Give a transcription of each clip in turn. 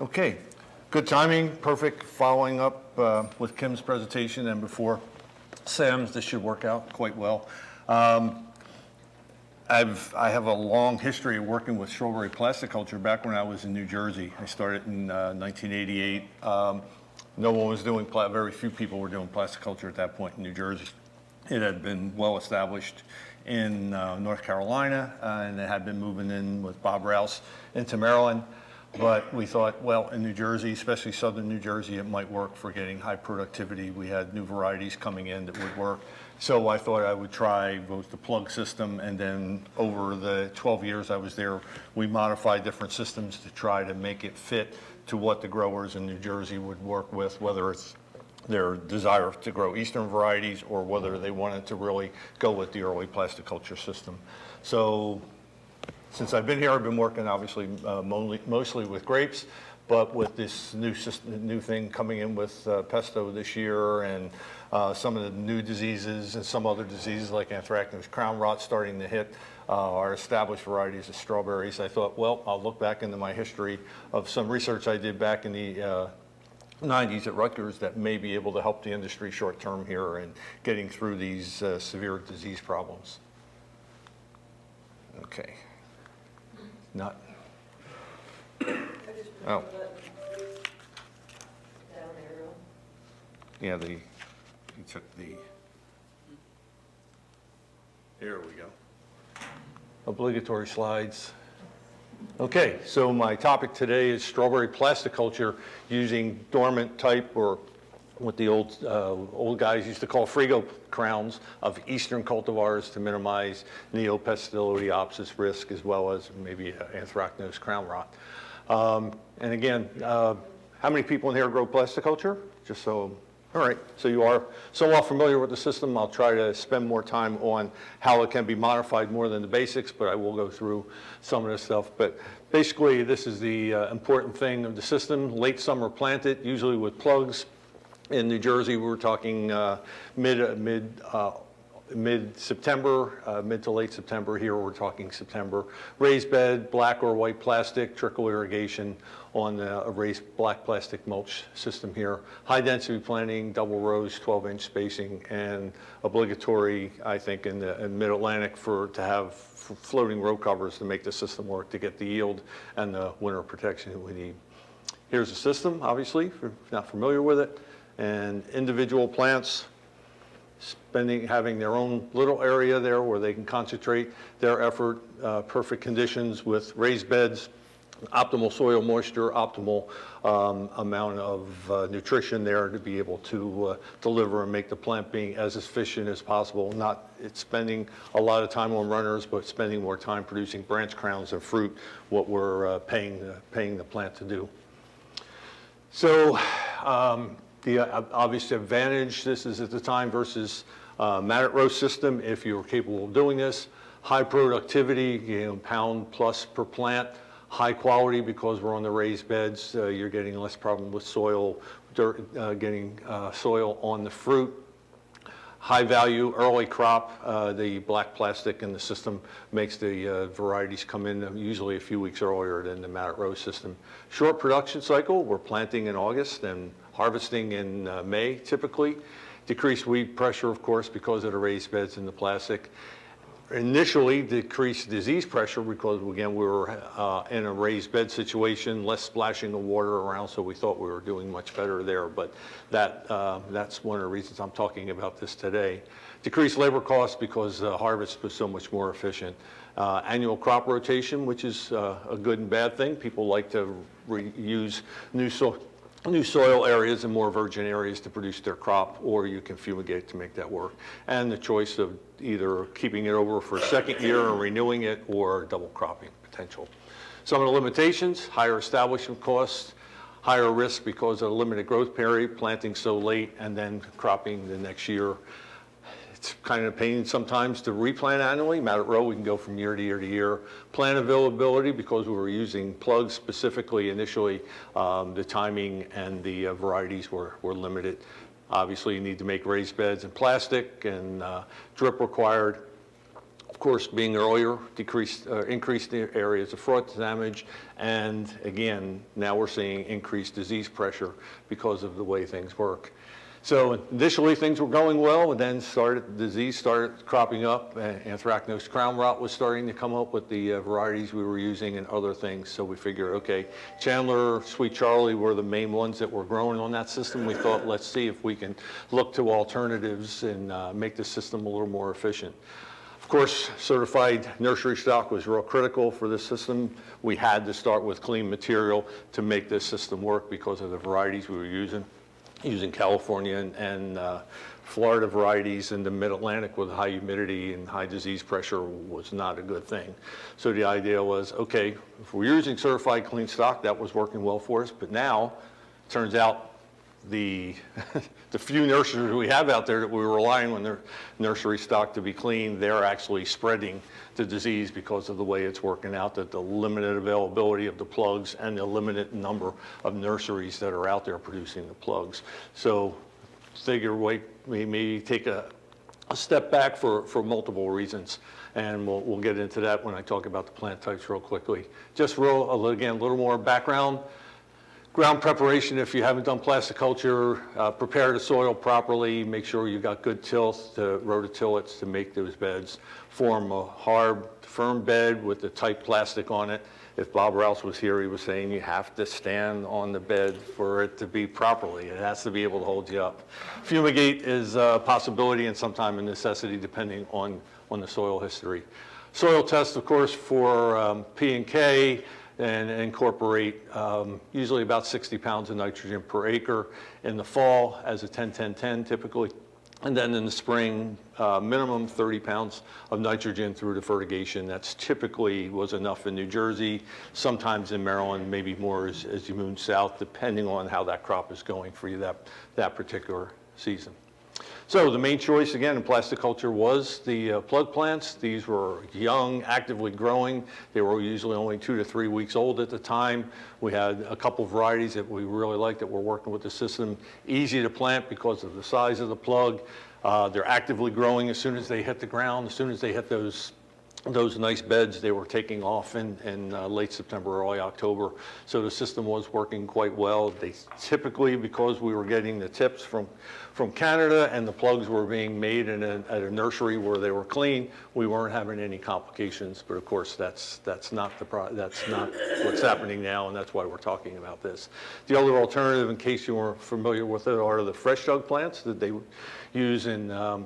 Okay, good timing, perfect following up with Kim's presentation and before Sam's. This should work out quite well. I have a long history of working with strawberry plasticulture back when I was in New Jersey. I started in 1988. No one was doing, very few people were doing plasticulture at that point in New Jersey. It had been well established in North Carolina, and it had been moving in with Bob Rouse into Maryland. But we thought, well, in New Jersey, especially southern New Jersey, it might work for getting high productivity. We had new varieties coming in that would work. So I thought I would try both the plug system, and then over the 12 years I was there, we modified different systems to try to make it fit to what the growers in New Jersey would work with, whether it's their desire to grow eastern varieties or whether they wanted to really go with the early plasticulture system. So since I've been here, I've been working obviously mostly with grapes, but with this new system, new thing coming in with pesto this year, and some of the new diseases and some other diseases like anthracnose crown rot starting to hit our established varieties of strawberries, I thought, well, I'll look back into my history of some research I did back in the 90s at Rutgers that may be able to help the industry short term here and getting through these severe disease problems. Okay. Not. Oh. Yeah, you took the. There we go. Obligatory slides. Okay, so my topic today is strawberry plasticulture using dormant type, or what the old guys used to call Frigo crowns, of eastern cultivars to minimize Neopest Phthiriopsis risk, as well as maybe anthracnose crown rot. And again, how many people in here grow plasticulture? Just so, all right, so you are somewhat familiar with the system. I'll try to spend more time on how it can be modified more than the basics, but I will go through some of this stuff. But basically, this is the important thing of the system. Late summer planted, usually with plugs. In New Jersey, we were talking mid-September, mid to late September. Here we're talking September. Raised bed, black or white plastic, trickle irrigation on a raised black plastic mulch system here. High density planting, double rows, 12-inch spacing, and obligatory, I think, in the mid-Atlantic to have floating row covers to make the system work, to get the yield and the winter protection that we need. Here's the system, obviously, if you're not familiar with it. And individual plants having their own little area there where they can concentrate their effort, perfect conditions with raised beds, optimal soil moisture, optimal amount of nutrition there to be able to deliver and make the plant being as efficient as possible. Not spending a lot of time on runners, but spending more time producing branch crowns and fruit, what we're paying the plant to do. So, the obvious advantage, this is at the time versus matted row system, if you're capable of doing this. High productivity, pound plus per plant. High quality because we're on the raised beds. You're getting less problem with soil, dirt, getting soil on the fruit. High value early crop. The black plastic in the system makes the varieties come in usually a few weeks earlier than the matted row system. Short production cycle, we're planting in August and harvesting in May typically. Decreased weed pressure, of course, because of the raised beds in the plastic. Initially decreased disease pressure because, again, we were in a raised bed situation, less splashing of water around, so we thought we were doing much better there. But that's one of the reasons I'm talking about this today. Decreased labor costs because harvest was so much more efficient. Annual crop rotation, which is a good and bad thing. People like to use new soil areas and more virgin areas to produce their crop, or you can fumigate to make that work. And the choice of either keeping it over for a second year and renewing it, or double cropping potential. Some of the limitations: higher establishment costs, higher risk because of the limited growth period, planting so late and then cropping the next year. It's kind of a pain sometimes to replant annually. Matted row, we can go from year to year to year. Plant availability, because we were using plugs specifically initially, the timing and the varieties were limited. Obviously, you need to make raised beds in plastic, and drip required. Of course, being earlier, increased the areas of frost damage, and again, now we're seeing increased disease pressure because of the way things work. So initially things were going well, and then disease started cropping up. Anthracnose crown rot was starting to come up with the varieties we were using and other things. So we figured, okay, Chandler, Sweet Charlie were the main ones that were growing on that system. We thought, let's see if we can look to alternatives and make the system a little more efficient. Of course, certified nursery stock was real critical for this system. We had to start with clean material to make this system work because of the varieties we were using California and Florida varieties in the mid-Atlantic with high humidity and high disease pressure was not a good thing. So the idea was, okay, if we're using certified clean stock, that was working well for us, but now it turns out the few nurseries we have out there that we're relying on their nursery stock to be clean, they're actually spreading the disease because of the way it's working out, that the limited availability of the plugs and the limited number of nurseries that are out there producing the plugs. So figure we maybe take a step back for multiple reasons, and we'll get into that when I talk about the plant types real quickly. Just again, a little more background. Ground preparation, if you haven't done plasticulture, prepare the soil properly, make sure you've got good tilth, rototillets to make those beds. Form a hard, firm bed with the tight plastic on it. If Bob Rouse was here, he was saying you have to stand on the bed for it to be properly. It has to be able to hold you up. Fumigate is a possibility and sometimes a necessity depending on the soil history. Soil test, of course, for P and K, and incorporate usually about 60 pounds of nitrogen per acre in the fall as a 10-10-10 typically. And then in the spring, minimum 30 pounds of nitrogen through the fertigation. That's typically was enough in New Jersey, sometimes in Maryland, maybe more as you move south, depending on how that crop is going for you that particular season. So the main choice, again, in plasticulture was the plug plants. These were young, actively growing. They were usually only 2 to 3 weeks old at the time. We had a couple of varieties that we really liked that were working with the system. Easy to plant because of the size of the plug. They're actively growing as soon as they hit the ground. As soon as they hit those nice beds, they were taking off in late September, early October. So the system was working quite well. They typically, because we were getting the tips from Canada and the plugs were being made at a nursery where they were clean, we weren't having any complications. But of course, that's not what's happening now, and that's why we're talking about this. The other alternative, in case you weren't familiar with it, are the fresh jug plants that they use in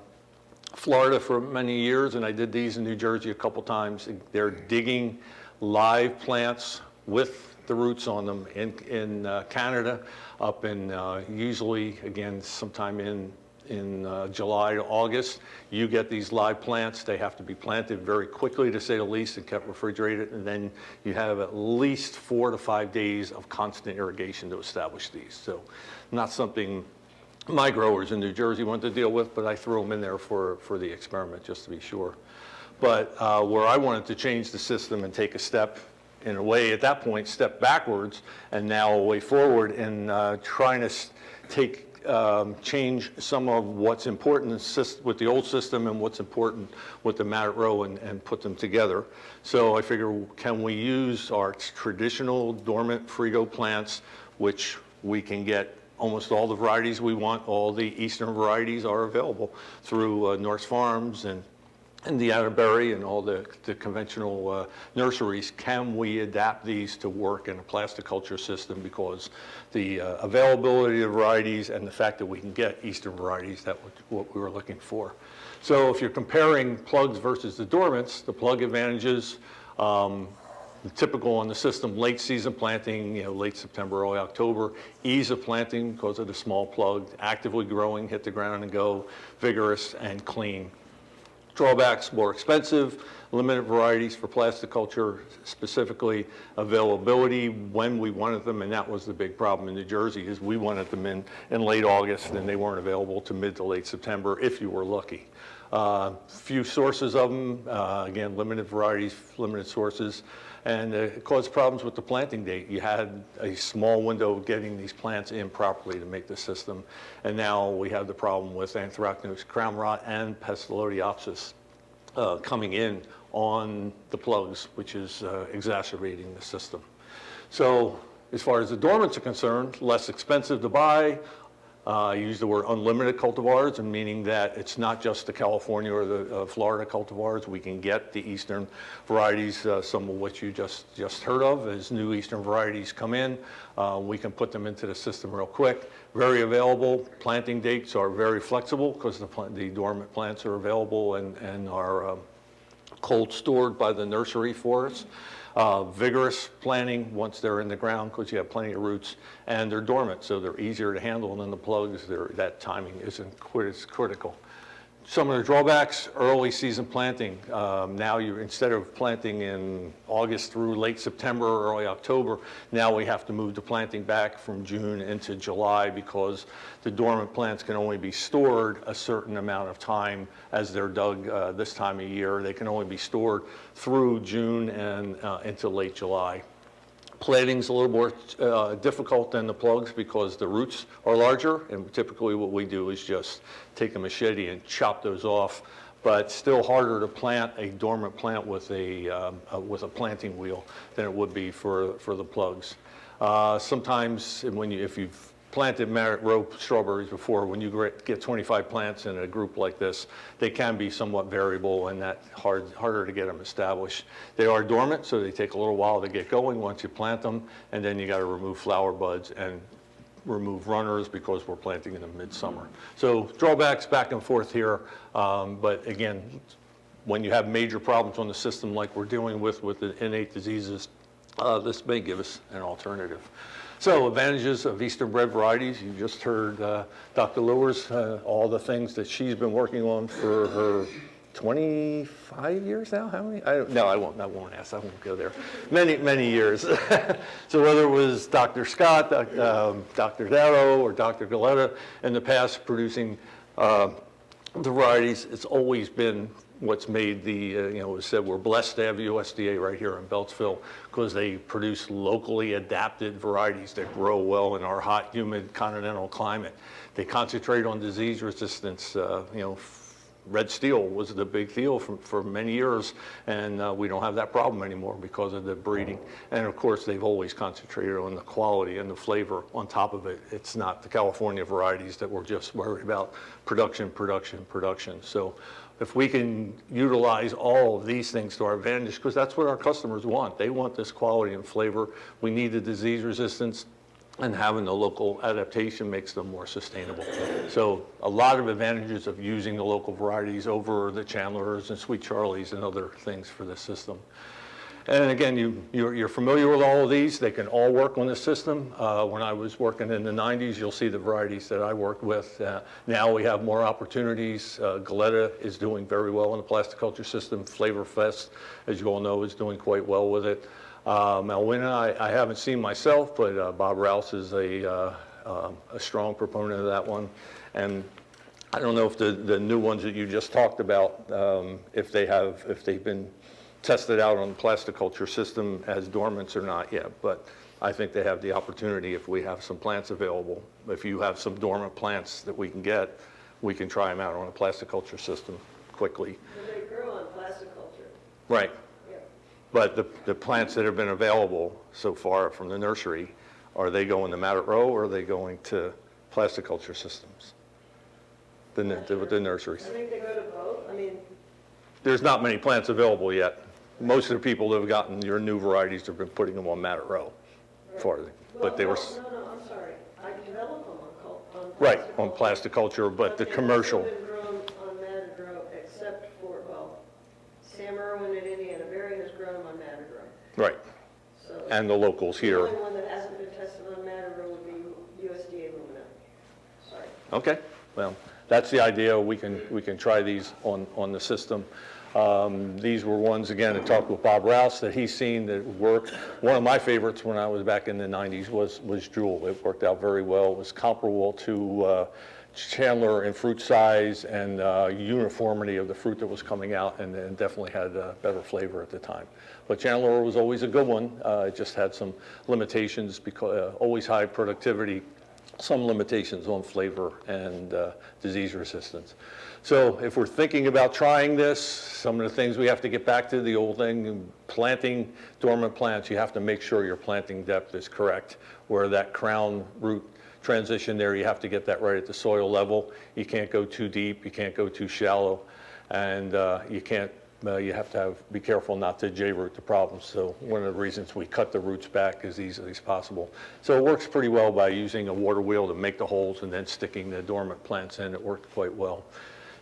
Florida for many years, and I did these in New Jersey a couple times. They're digging live plants with the roots on them in Canada, up in usually, again, sometime in July to August. You get these live plants. They have to be planted very quickly, to say the least, and kept refrigerated, and then you have at least 4 to 5 days of constant irrigation to establish these. So not something my growers in New Jersey wanted to deal with, but I threw them in there for the experiment just to be sure. But where I wanted to change the system and take a step, in a way at that point, step backwards and now a way forward in trying to change some of what's important with the old system and what's important with the matted row and put them together. So I figure, can we use our traditional dormant Frigo plants, which we can get almost all the varieties we want. All the eastern varieties are available through Norse Farms and the Atterbury and all the conventional nurseries. Can we adapt these to work in a plasticulture system? Because the availability of varieties and the fact that we can get eastern varieties, that's what we were looking for. So if you're comparing plugs versus the dormants, the plug advantages, typical on the system, late season planting, late September, early October, ease of planting because of the small plug, actively growing, hit the ground and go, vigorous and clean. Drawbacks, more expensive, limited varieties for plasticulture, specifically availability when we wanted them, and that was the big problem in New Jersey, is we wanted them in late August and they weren't available to mid to late September if you were lucky. Few sources of them, again, limited varieties, limited sources, and it caused problems with the planting date. You had a small window of getting these plants in properly to make the system, and now we have the problem with anthracnose crown rot and Pestalotiopsis coming in on the plugs, which is exacerbating the system. So as far as the dormants are concerned, less expensive to buy. I use the word unlimited cultivars, and meaning that it's not just the California or the Florida cultivars. We can get the eastern varieties, some of which you just heard of. As new eastern varieties come in, we can put them into the system real quick. Very available. Planting dates are very flexible because the dormant plants are available and are cold stored by the nursery for us. Vigorous planting once they're in the ground because you have plenty of roots, and they're dormant, so they're easier to handle than the plugs. That timing isn't as critical. Some of the drawbacks: early season planting. Now instead of planting in August through late September, early October, now we have to move the planting back from June into July because the dormant plants can only be stored a certain amount of time as they're dug this time of year. They can only be stored through June and into late July. Planting's a little more difficult than the plugs because the roots are larger, and typically what we do is just take a machete and chop those off, but still harder to plant a dormant plant with a planting wheel than it would be for the plugs. Sometimes if you've planted merit row strawberries before, when you get 25 plants in a group like this, they can be somewhat variable and that harder to get them established. They are dormant, so they take a little while to get going once you plant them, and then you got to remove flower buds and remove runners because we're planting in the midsummer. So drawbacks back and forth here, but again, when you have major problems on the system like we're dealing with the innate diseases, this may give us an alternative. So advantages of Eastern bred varieties. You just heard Dr. Lewis, all the things that she's been working on for her 25 years now? How many? I won't ask. I won't go there. Many years. So whether it was Dr. Scott, Dr. Darrow, or Dr. Galetta in the past producing the varieties, it's always been what's made the, it was said we're blessed to have USDA right here in Beltsville because they produce locally adapted varieties that grow well in our hot, humid, continental climate. They concentrate on disease resistance. Red steel was the big deal for many years, and we don't have that problem anymore because of the breeding. And of course, they've always concentrated on the quality and the flavor on top of it. It's not the California varieties that we're just worried about production. So if we can utilize all of these things to our advantage, because that's what our customers want. They want this quality and flavor. We need the disease resistance, and having the local adaptation makes them more sustainable. So a lot of advantages of using the local varieties over the Chandlers and Sweet Charlies and other things for the system. And again, you're familiar with all of these. They can all work on the system. When I was working in the 90s, you'll see the varieties that I worked with. Now we have more opportunities. Galetta is doing very well in the Plasticulture system. Flavor Fest, as you all know, is doing quite well with it. Malwina, I haven't seen myself, but Bob Rouse is a strong proponent of that one. And I don't know if the new ones that you just talked about, if they've been tested out on the Plasticulture system as dormants or not yet, but I think they have the opportunity if we have some plants available. If you have some dormant plants that we can get, we can try them out on a Plasticulture system quickly. They grow on Plasticulture. Right. Yeah. But the plants that have been available so far from the nursery, are they going to Matted Row or are they going to Plasticulture systems? The nurseries. I think they go to both. I mean, there's not many plants available yet. Most of the people that have gotten your new varieties have been putting them on Matted Row. But they were. No, I'm sorry. I developed them on right, on Plasticulture, but the commercial. They've been grown on Matted Row except for, Sam Irwin in Indiana Berry has grown them on Matted Row. Right. So and the locals here. The only one that hasn't been tested on Matted Row would be USDA Lumina. Sorry. Okay. Well, that's the idea. We can try these on the system. These were ones, again, I talked with Bob Rouse that he's seen that work. One of my favorites when I was back in the 90s was Jewel. It worked out very well. It was comparable to Chandler in fruit size and uniformity of the fruit that was coming out, and definitely had better flavor at the time. But Chandler was always a good one. It just had some limitations because always high productivity. some limitations on flavor and disease resistance. So if we're thinking about trying this, some of the things we have to get back to the old thing, planting dormant plants, you have to make sure your planting depth is correct, where that crown root transition there, you have to get that right at the soil level. You can't go too deep, you can't go too shallow, and you have to be careful not to J-root the problem. So one of the reasons we cut the roots back as easily as possible. So it works pretty well by using a water wheel to make the holes and then sticking the dormant plants in. It worked quite well.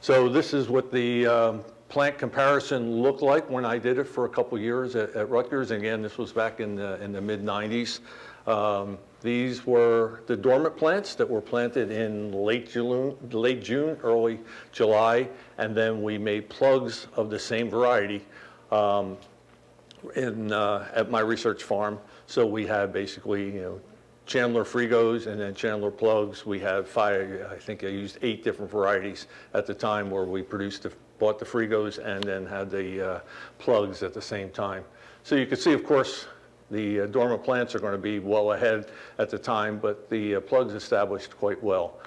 So this is what the plant comparison looked like when I did it for a couple years at Rutgers. And again, this was back in the mid-90s. These were the dormant plants that were planted in late June, early July, and then we made plugs of the same variety at my research farm. So we had basically, Chandler Frigos and then Chandler plugs. We had I think I used 8 different varieties at the time where we bought the Frigos and then had the plugs at the same time. So you can see, of course, the dormant plants are going to be well ahead at the time, but the plugs established quite well.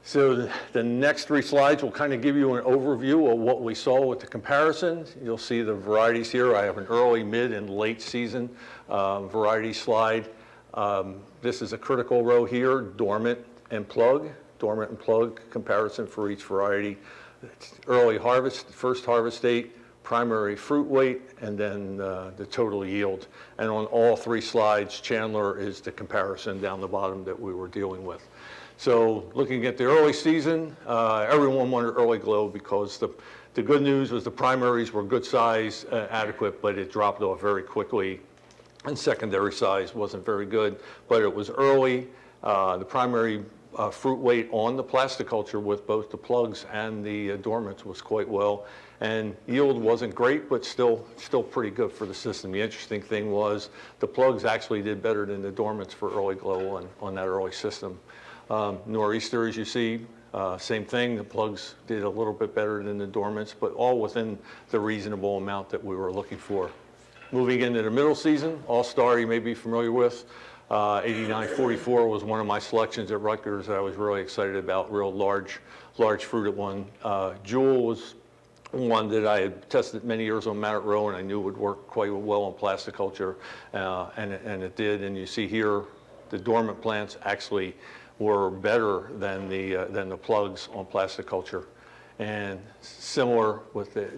So the next 3 slides will kind of give you an overview of what we saw with the comparison. You'll see the varieties here. I have an early, mid, and late season variety slide. This is a critical row here, dormant and plug comparison for each variety. Early harvest, first harvest date, primary fruit weight, and then the total yield. And on all 3 slides, Chandler is the comparison down the bottom that we were dealing with. So looking at the early season, everyone wanted early glow because the good news was the primaries were good size, adequate, but it dropped off very quickly. And secondary size wasn't very good, but it was early. The primary fruit weight on the Plasticulture with both the plugs and the dormants was quite well. And yield wasn't great, but still pretty good for the system. The interesting thing was the plugs actually did better than the dormants for early glow on that early system. Nor'easter, as you see, same thing. The plugs did a little bit better than the dormants, but all within the reasonable amount that we were looking for. Moving into the middle season, All-Star you may be familiar with. 8944 was one of my selections at Rutgers that I was really excited about, real large fruited one. Jewel was one that I had tested many years on Mount Row and I knew would work quite well on Plasticulture, and it did. And you see here, the dormant plants actually were better than the plugs on Plasticulture. And similar with the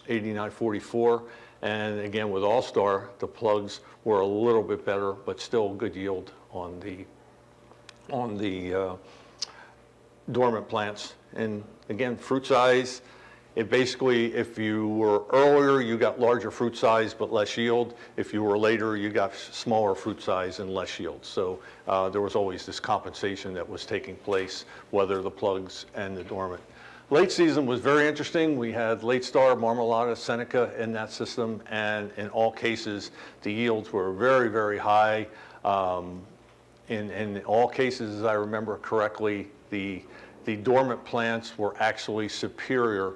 8944, and again with All-Star, the plugs were a little bit better, but still good yield on the dormant plants. And again, fruit size, it basically, if you were earlier, you got larger fruit size but less yield. If you were later, you got smaller fruit size and less yield. So there was always this compensation that was taking place, whether the plugs and the dormant. Late season was very interesting. We had Late Star, Marmalata, Seneca in that system, and in all cases, the yields were very, very high. In all cases, as I remember correctly, the dormant plants were actually superior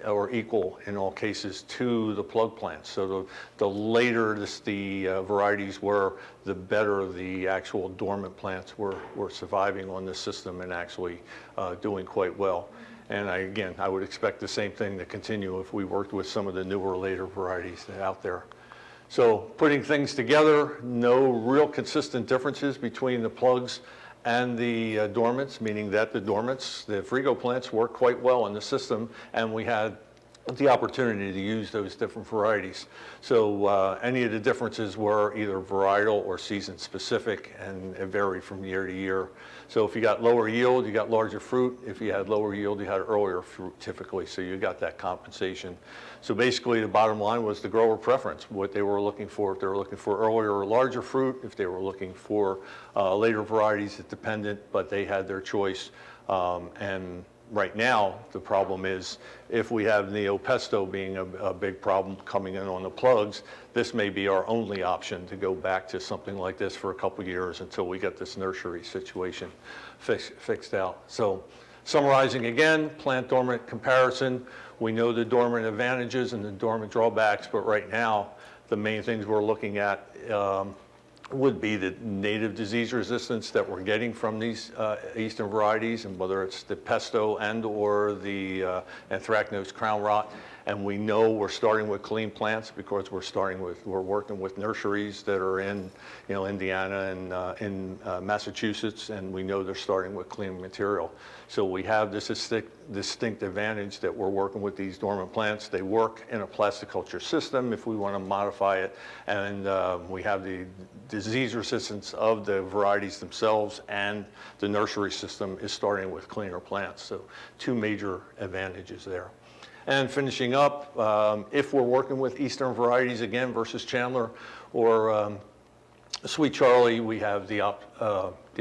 or equal in all cases to the plug plants. So the later the varieties were, the better the actual dormant plants were surviving on the system and actually doing quite well. And I would expect the same thing to continue if we worked with some of the newer, later varieties that are out there. So putting things together, no real consistent differences between the plugs and the dormants, meaning that the Frigo plants work quite well in the system, and we had the opportunity to use those different varieties. So any of the differences were either varietal or season specific, and it varied from year to year. So if you got lower yield, you got larger fruit. If you had lower yield, you had earlier fruit typically, so you got that compensation. So basically the bottom line was the grower preference, what they were looking for. If they were looking for earlier or larger fruit, if they were looking for later varieties, it's dependent, but they had their choice. And right now, the problem is if we have Neopest being a big problem coming in on the plugs, this may be our only option to go back to something like this for a couple years until we get this nursery situation fixed out. So summarizing again, plant dormant comparison. We know the dormant advantages and the dormant drawbacks, but right now, the main things we're looking at would be the native disease resistance that we're getting from these eastern varieties, and whether it's the pesto and or the anthracnose crown rot. And we know we're starting with clean plants because we're working with nurseries that are in, Indiana and in Massachusetts, and we know they're starting with clean material. So we have this distinct advantage that we're working with these dormant plants. They work in a plasticulture system if we want to modify it, and we have the disease resistance of the varieties themselves, and the nursery system is starting with cleaner plants. So two major advantages there. And finishing up, if we're working with eastern varieties again versus Chandler or Sweet Charlie, we have the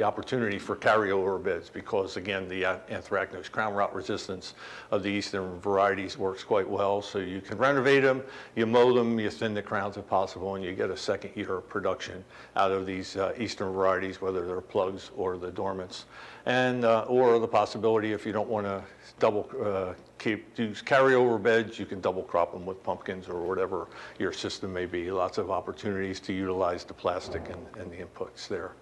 opportunity for carryover beds because, again, the anthracnose crown rot resistance of the eastern varieties works quite well. So you can renovate them, you mow them, you thin the crowns if possible, and you get a second year of production out of these eastern varieties, whether they're plugs or the dormants. And or the possibility, if you don't want to use carryover beds, you can double crop them with pumpkins or whatever your system may be. Lots of opportunities to utilize the plastic and the inputs there.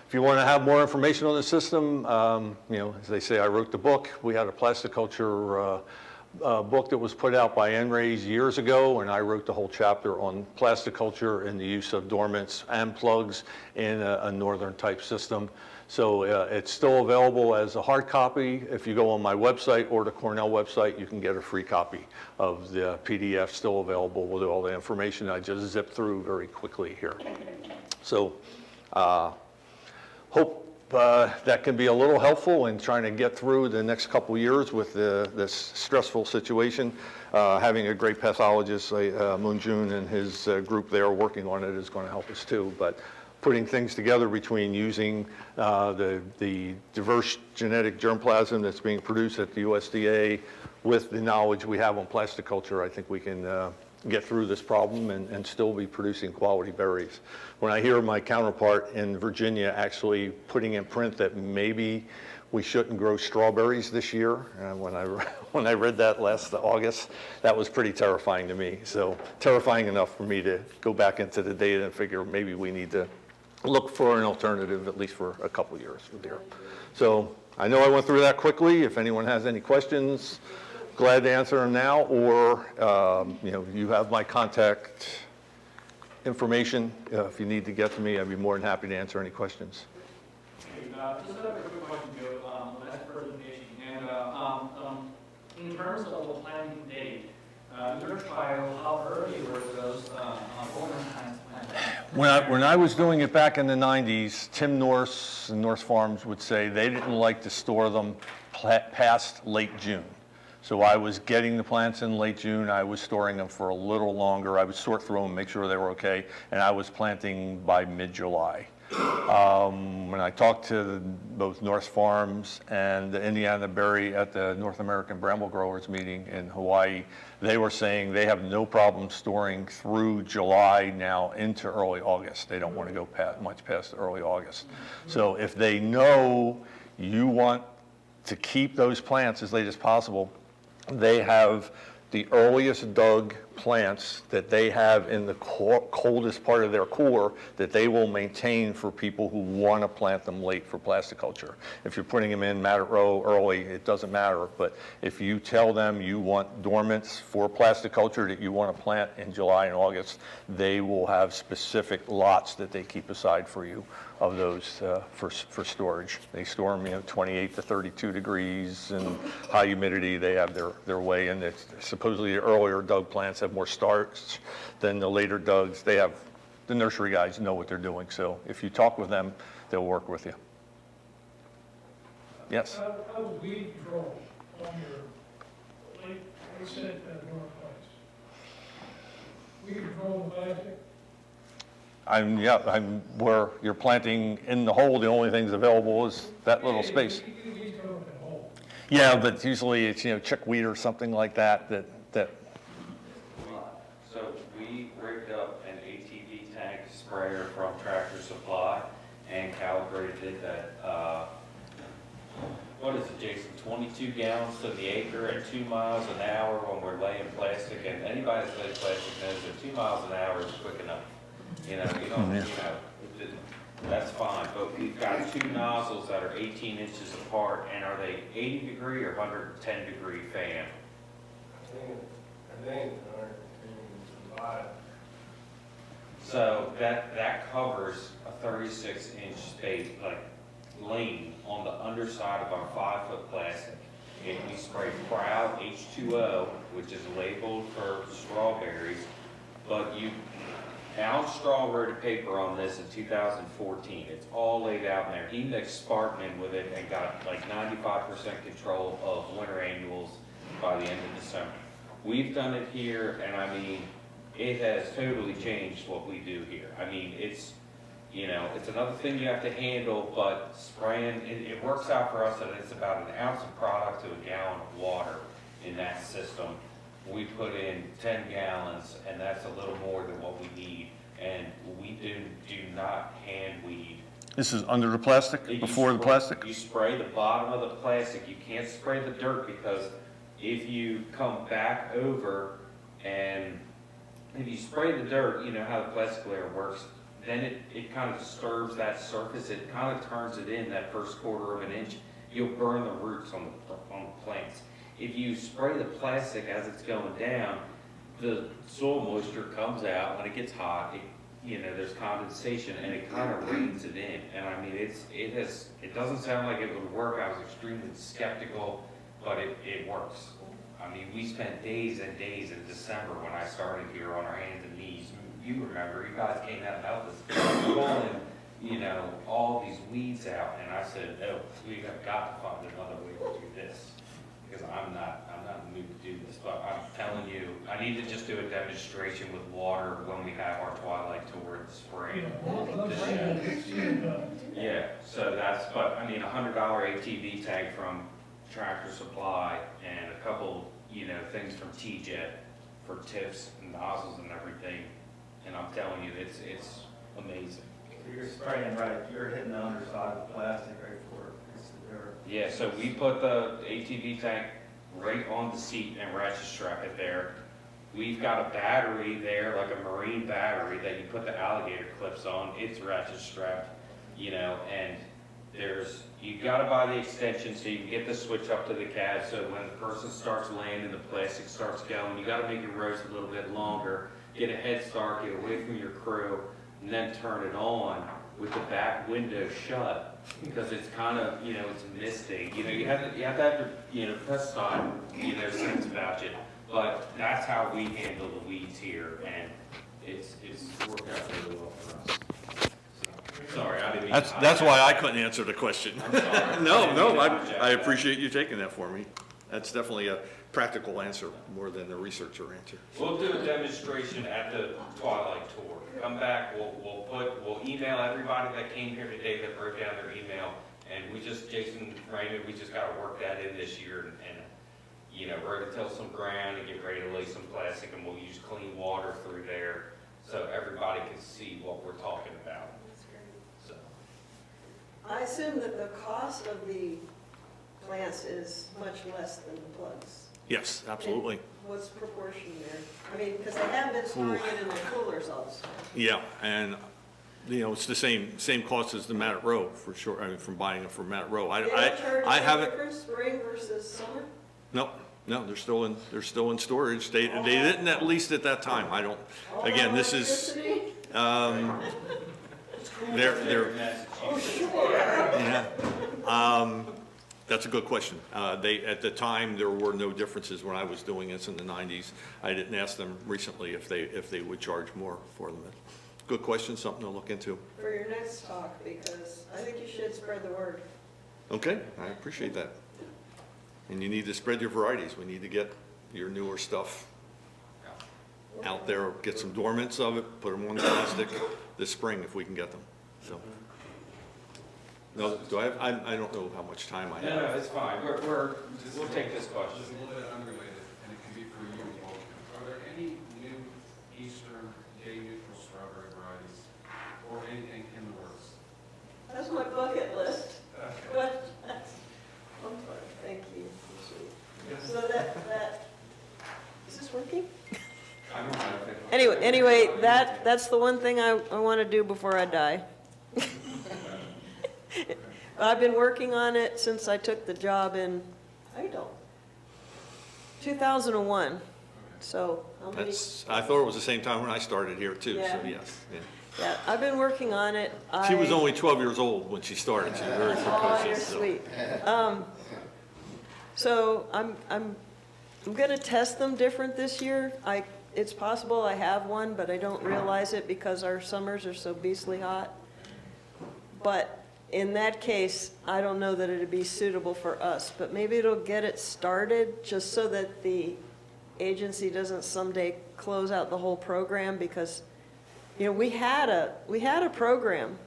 If you want to have more information on the system, as they say, I wrote the book. We had a plasticulture book that was put out by NRAIS years ago, and I wrote the whole chapter on plasticulture and the use of dormants and plugs in a northern type system. So it's still available as a hard copy. If you go on my website or the Cornell website, you can get a free copy of the PDF still available with all the information I just zipped through very quickly here. So hope that can be a little helpful in trying to get through the next couple years with this stressful situation. Having a great pathologist, Moon Jun and his group there working on it is going to help us too. But putting things together between using the diverse genetic germplasm that's being produced at the USDA with the knowledge we have on plasticulture, I think we can get through this problem and still be producing quality berries. When I hear my counterpart in Virginia actually putting in print that maybe we shouldn't grow strawberries this year, when I read that last August, that was pretty terrifying to me. So terrifying enough for me to go back into the data and figure maybe we need to look for an alternative, at least for a couple years there. So I know I went through that quickly. If anyone has any questions, glad to answer them now, or you have my contact information. If you need to get to me, I'd be more than happy to answer any questions. Just a quick question, Joe. Last presentation, and in terms of the planting date, your trial, how early were those organ plants planted? When I was doing it back in the 90s, Tim Norse and Norse Farms would say they didn't like to store them past late June. So I was getting the plants in late June. I was storing them for a little longer. I would sort through them, make sure they were okay, and I was planting by mid-July. When I talked to both Norse Farms and the Indiana Berry at the North American Bramble Growers meeting in Hawaii, they were saying they have no problem storing through July now into early August. They don't want to go much past early August. So if they know you want to keep those plants as late as possible, they have the earliest dug plants that they have in the coldest part of their core that they will maintain for people who want to plant them late for plasticulture. If you're putting them in Matter Row early, it doesn't matter. But if you tell them you want dormants for plasticulture that you want to plant in July and August, they will have specific lots that they keep aside for you of those for storage. They store them 28 to 32 degrees and high humidity. They have their way in. It's supposedly the earlier dug plants have more starch than the later dugs. The nursery guys know what they're doing. So if you talk with them, they'll work with you. Yes? How's weed control on your late dormant plants? Weed control the plastic? I'm where you're planting in the hole, the only things available is that little space. Yeah, but usually it's, chickweed or something like that. So we rigged up an ATV tank sprayer from Tractor Supply and calibrated it at, what is it, Jason, 22 gallons to the acre at 2 miles an hour when we're laying plastic. And anybody that's laid plastic knows that 2 miles an hour is quick enough. You know, that's fine, but we've got two nozzles that are 18 inches apart, and are they 80 degree or 110 degree fan? I think, So that covers a 36-inch space, like lane on the underside of our 5-foot plastic. And we spray Proud H2O, which is labeled for strawberries, but Al Straw wrote a paper on this in 2014. It's all laid out in there. He mixed Spartan in with it and got like 95% control of winter annuals by the end of December. We've done it here, and I mean, it has totally changed what we do here. I mean, it's another thing you have to handle, but spraying, it works out for us that it's about an ounce of product to a gallon of water in that system. We put in 10 gallons, and that's a little more than what we need. And we do not hand weed. This is under the plastic, before the plastic? You spray the bottom of the plastic. You can't spray the dirt, because if you come back over and if you spray the dirt, you know how the plastic layer works, then it kind of disturbs that surface. It kind of turns it in that first quarter of an inch. You'll burn the roots on the plants. If you spray the plastic as it's going down, the soil moisture comes out. When it gets hot, there's condensation, and it kind of rains it in. And I mean, it doesn't sound like it would work. I was extremely skeptical, but it works. I mean, we spent days and days in December when I started here on our hands and knees. You remember, you guys came out and helped us, pulling, all these weeds out. And I said, no, we have got to find another way to do this, because I'm not in the mood to do this. But I'm telling you, I need to just do a demonstration with water when we have our twilight tour in the spring. Yeah, so but I mean, $100 ATV tag from Tractor Supply, and a couple, things from T-Jet for tips and nozzles and everything. And I'm telling you, it's amazing. So you're spraying right, you're hitting the underside of the plastic right for it. It's the dirt. Yeah, so we put the ATV tank right on the seat and ratchet strap it there. We've got a battery there, like a marine battery, that you put the alligator clips on. It's ratchet strapped, and you gotta buy the extension so you can get the switch up to the cab, so when the person starts landing, the plastic starts going. You gotta make your rows a little bit longer, get a head start, get away from your crew, and then turn it on with the back window shut, because it's kind of, it's misty. You have to have your, press side, sense about you. But that's how we handle the weeds here, and it's worked out really well for us. Sorry, I didn't mean to. That's why I couldn't answer the question. I'm sorry. No, I appreciate you taking that for me. That's definitely a practical answer more than a researcher answer. We'll do a demonstration at the Twilight Tour. Come back, we'll email everybody that came here today that wrote down their email, and Jason Raymond, we just gotta work that in this year, and we're gonna till some ground and get ready to lay some plastic, and we'll use clean water through there so everybody can see what we're talking about. So, I assume that the cost of the plants is much less than the plugs. Yes, absolutely. What's the proportion there? I mean, because they have been storing it in their coolers all this time. Yeah, and it's the same cost as the Matt Row for sure. I mean, from buying it from Matt Row. They don't charge I any haven't. difference, spring versus summer? No, they're still in storage. They didn't, at least at that time. I don't. Again, this is. They're. Oh, sure. Yeah. That's a good question. At the time, there were no differences when I was doing this in the 90s. I didn't ask them recently if they would charge more for them. Good question, something to look into. For your next talk, because I think you should spread the word. Okay, I appreciate that. And you need to spread your varieties. We need to get your newer stuff out there, get some dormants of it, put them on the plastic this spring if we can get them. So. No, I don't know how much time I have. no, it's fine. We'll take this question. Just a little bit unrelated, and it can be for you as well. Are there any new Eastern day-neutral strawberry varieties, or anything in the works? That's my bucket list. But, I'm sorry, thank you. So that, is this working? I don't know if it. Anyway, Anyway, that's the one thing I want to do before I die. I've been working on it since I took the job in, 2001. So how many? I thought it was the same time when I started here too, so Yeah. yes. Yeah. Yeah, I've been working on it. She was only 12 years old when she started. She was very Oh, you're precocious. So. sweet. So I'm gonna test them different this year. It's possible I have one, but I don't realize it because our summers are so beastly hot. But in that case, I don't know that it'd be suitable for us, but maybe it'll get it started just so that the agency doesn't someday close out the whole program, because, you know, we had a program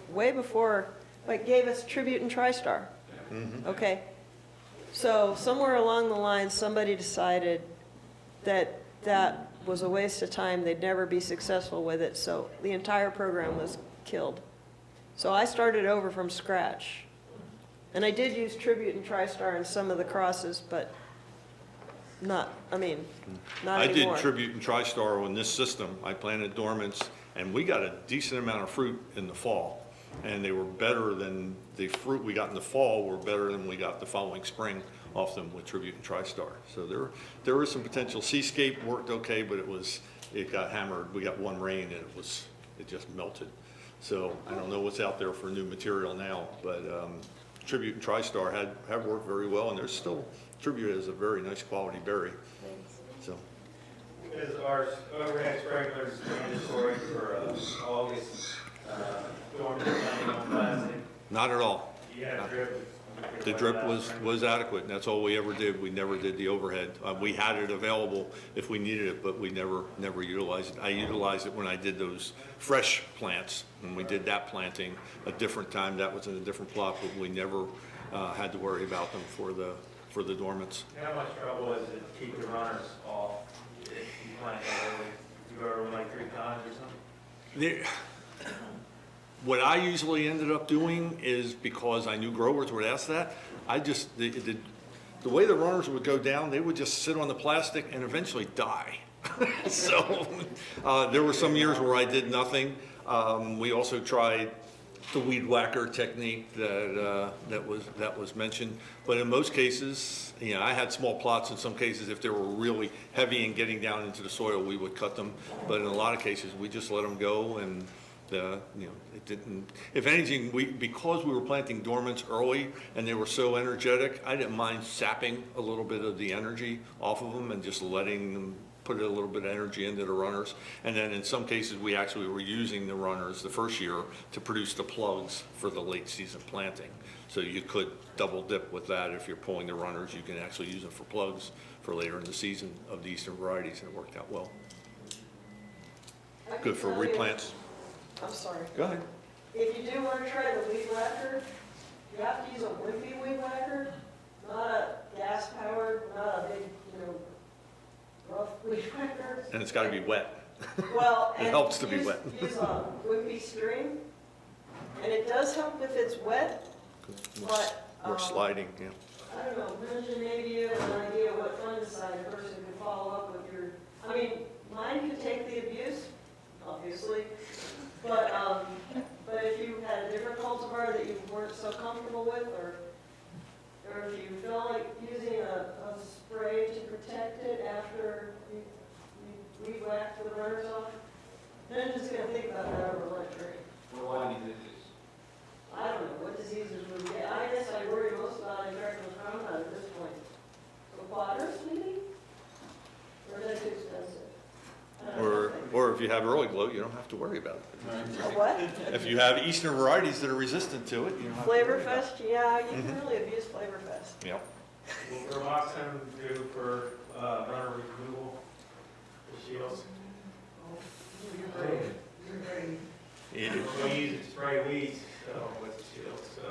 way before, like, gave us Tribute and TriStar. Okay, so somewhere along the line, somebody decided that that was a waste of time, they'd never be successful with it, so the entire program was killed. So I started over from scratch. And I did use Tribute and TriStar in some of the crosses, but not anymore. I did Tribute and TriStar on this system. I planted dormants, and we got a decent amount of fruit in the fall. And they were better than the fruit we got in the fall were better than we got the following spring off them with Tribute and TriStar. So there was some potential. Seascape worked okay, but it got hammered. We got one rain and it just melted. So I don't know what's out there for new material now, but Tribute and TriStar have worked very well, and there's still, Tribute is a very nice quality berry. So. Is our overhead sprinklers mandatory for August, dormant planting on plastic? Not at all. You had a drip? The drip was adequate, and that's all we ever did. We never did the overhead. We had it available if we needed it, but we never utilized it. I utilized it when I did those fresh plants, when we did that planting a different time. That was in a different plot, but we never had to worry about them for the dormants. How much trouble is it to keep the runners off if you plant that early? You go over them like 3 times or something? What I usually ended up doing is, because I knew growers would ask that, the way the runners would go down, they would just sit on the plastic and eventually die. So there were some years where I did nothing. We also tried the weed whacker technique that was mentioned, but in most cases, you know, I had small plots. In some cases, if they were really heavy and getting down into the soil, we would cut them. But in a lot of cases, we just let them go, and you know, it didn't. If anything, because we were planting dormants early and they were so energetic, I didn't mind sapping a little bit of the energy off of them and just letting them put a little bit of energy into the runners. And then in some cases, we actually were using the runners the first year to produce the plugs for the late season planting. So you could double dip with that. If you're pulling the runners, you can actually use them for plugs for later in the season of the eastern varieties, and it worked out well. Good for replants. I'm sorry. Go ahead. If you do want to try the weed whacker, you have to use a wimpy weed whacker, not a gas-powered, not a big, you know, rough weed whacker. And it's got to be wet. Well, It helps to be wet. Use a wimpy string, and it does help if it's wet, but More sliding, yeah. I don't know, mention maybe you have an idea what fungicide a person could follow up with your, I mean, mine could take the abuse, obviously, but if you had a different cultivar that you weren't so comfortable with, or if you felt like using a spray to protect it after you weed whack the runners off, then I'm just gonna think about that over lunch break. Why do you do this? I don't know, what diseases would we get? I guess I worry most about intractable chroma at this point. So plotters, maybe? Or is that too expensive? I don't know. Or if you have early glow, you don't have to worry about it. A what? If you have eastern varieties that are resistant to it, you don't have to worry about Flavorfest, yeah, you can really abuse Flavorfest. it. Yep. Will Roxanne do for runner removal, the shields? You're brave, you're brave. We use it to spray weeds, so with the shields, so.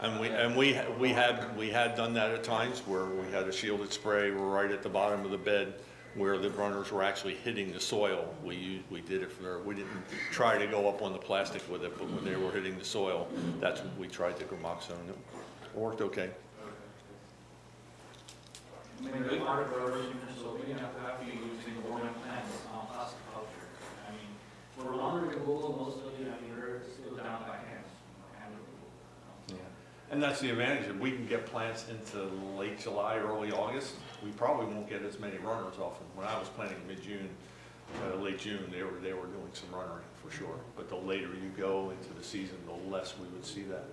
And we had done that at times where we had a shielded spray right at the bottom of the bed where the runners were actually hitting the soil. We did it we didn't try to go up on the plastic with it, but when they were hitting the soil, that's when we tried the gramoxone. It worked okay. I mean, a big part of our erosion control, we have to have you using dormant plants, plastic For lawn removal, most of it, I mean, we're still down by hand removal. And that's the advantage, if we can get plants into late July, early August, we probably won't get as many runners off them. When I was planting mid-June, late June, they were doing some runnering for sure. But the later you go into the season, the less we would see that.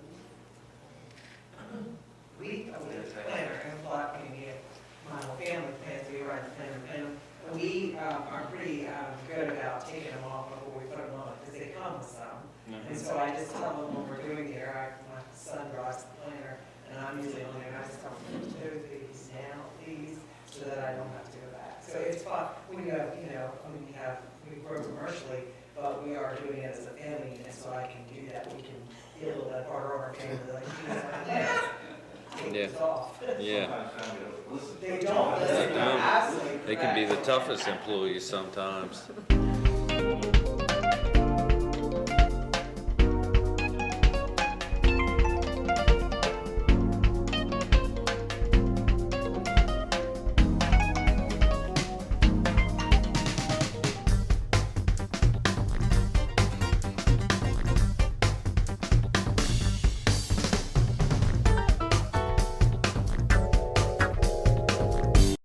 We, with a planter and blocking it, my whole family plants, we ride the planter, and we are pretty good about taking them off before we put them on, because they come with some. And so I just tell them when we're doing it, my son drives the planter, and I'm usually on there, and I just tell them, do these now, please, so that I don't have to go back. So it's fun, when you have, we grow commercially, but we are doing it as a family, and so I can do that, we can feel that part of our family, like, take this off. Yeah, They don't listen, absolutely. they can be the toughest employees sometimes.